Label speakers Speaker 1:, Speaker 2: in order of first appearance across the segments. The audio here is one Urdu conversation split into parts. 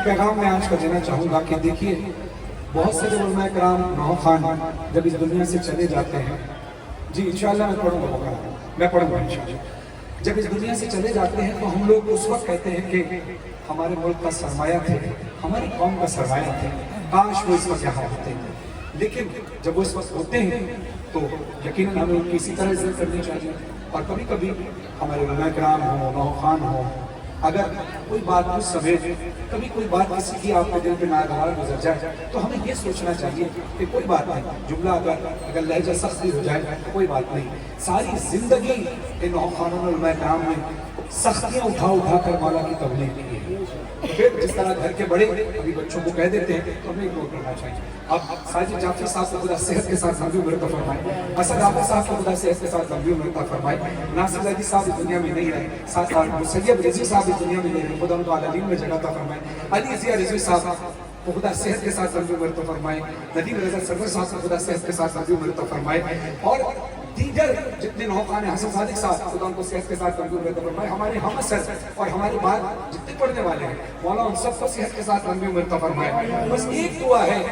Speaker 1: پیغام میں آج کا دینا چاہوں گا کہ دیکھیے بہت سے علماء کرام نوح خان جب اس دنیا سے چلے جاتے ہیں، جی انشاءاللہ میں پڑھوں گا، میں پڑھوں گا انشاءاللہ، جب اس دنیا سے چلے جاتے ہیں تو ہم لوگ اس وقت کہتے ہیں کہ ہمارے ملک کا سرمایہ تھے، ہماری قوم کا سرمایہ تھے، کاش وہ اس وقت یہاں ہوتے ہیں۔ لیکن جب وہ اس وقت ہوتے ہیں تو یقیناً ہمیں ان کی اسی طرح عزت کرنی چاہیے، اور کبھی کبھی ہمارے علماء کرام ہوں، نوح خان ہوں، اگر کوئی بات کچھ سمجھ، کبھی کوئی بات کسی کی آپ کے دل پہ ناگوار گزر جائے تو ہمیں یہ سوچنا چاہیے کہ کوئی بات نہیں، جملہ اگر لہجہ سخت بھی ہو جائے تو کوئی بات نہیں، ساری زندگی ان نوح خانوں اور علماء کرام نے سختیاں اٹھا کر مولا کی تبلیغ کی ہے۔ پھر جس طرح گھر کے بڑے ابھی بچوں کو کہہ دیتے ہیں تو ہمیں اگنور کرنا چاہیے۔ اب ساجد جعفری صاحب کو خدا صحت کے ساتھ لمبی عمر عطا فرمائے، اسد عابد صاحب کو خدا صحت کے ساتھ لمبی عمر عطا فرمائے، ناصر زیدی صاحب اس دنیا میں نہیں رہے، سید رضوی صاحب اس دنیا میں نہیں رہے، خدا ان کو عالمین میں جگہ عطا فرمائے، علی ضیاء رضوی صاحب کو خدا صحت کے ساتھ لمبی عمر عطا فرمائے، ندیم رضا سرور صاحب کو خدا صحت کے ساتھ لمبی عمر عطا فرمائے، اور دیگر جتنے نوح خان ہیں، حسن صادق صاحب خدا ان کو صحت کے ساتھ لمبی عمر عطا فرمائے، ہمارے ہم اثر اور ہمارے بعد جتنے پڑھنے والے ہیں مولا ان سب کو صحت کے ساتھ لمبی عمر عطا فرمائے۔ بس ایک دعا ہے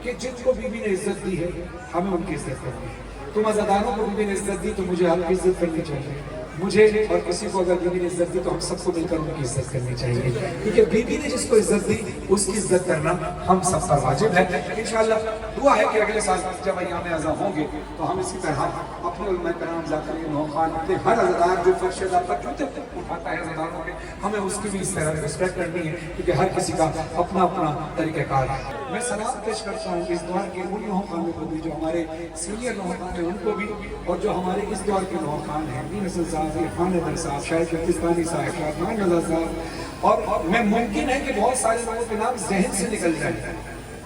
Speaker 1: کہ جن کو بیوی نے عزت دی ہے ہمیں ان کی عزت کرنی ہے۔ تم عزاداروں کو بیوی نے عزت دی تو مجھے آپ کی عزت کرنی چاہیے، مجھے اور کسی کو اگر بیوی نے عزت دی تو ہم سب کو مل کر ان کی عزت کرنی چاہیے، کیونکہ بیوی نے جس کو عزت دی اس کی عزت کرنا ہم سب پر واجب ہے۔ انشاءاللہ دعا ہے کہ اگلے سال جب ایام اعزاں ہوں گے تو ہم اسی طرح اپنے علماء کرام ذاکرین نوح خان اپنے ہر عزادار جو فرش عزا پر جوتے اٹھاتا ہے عزاداروں کے، ہمیں اس کی بھی اس طرح رسپیکٹ کرنی ہے، کیونکہ ہر کسی کا اپنا اپنا طریقہ کار ہے۔ میں سلام پیش کرتا ہوں اس دور کے ان نوح خانوں کو بھی جو ہمارے سینئر نوح خان ہیں ان کو بھی، اور جو ہمارے اس دور کے نوح خان ہیں، امین حسن صاحب، عرفان حیدر صاحب، شاہد کفتستانی صاحب، عثمان رضا صاحب، اور میں ممکن ہے کہ بہت سارے لوگوں کے نام ذہن سے نکل جائیں،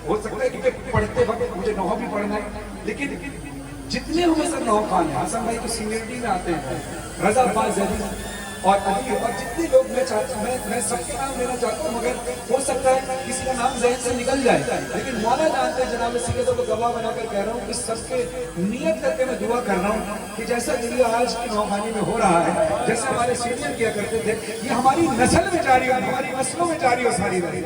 Speaker 1: ہو سکتا ہے کہ پڑھتے وقت مجھے نوح بھی پڑھنا ہے، لیکن جتنے ہمیں سب نوح خان ہیں، حسن بھائی تو سینئرٹی میں آتے ہیں، رضا عباس زیدی اور علی اور جتنے لوگ میں سب کے نام لینا چاہتا ہوں، مگر ہو سکتا ہے کسی کا نام ذہن سے نکل جائے، لیکن مولا جانتے ہیں جناب سیدوں کو گواہ بنا کر کہہ رہا ہوں کہ سب کے نیت کر کے میں دعا کر رہا ہوں کہ جیسا دنیا آج کی نوخانی میں ہو رہا ہے، جیسے ہمارے سینئر کیا کرتے تھے، یہ ہماری نسل میں جاری ہو، ہماری نسلوں میں جاری ہو ساری رہے۔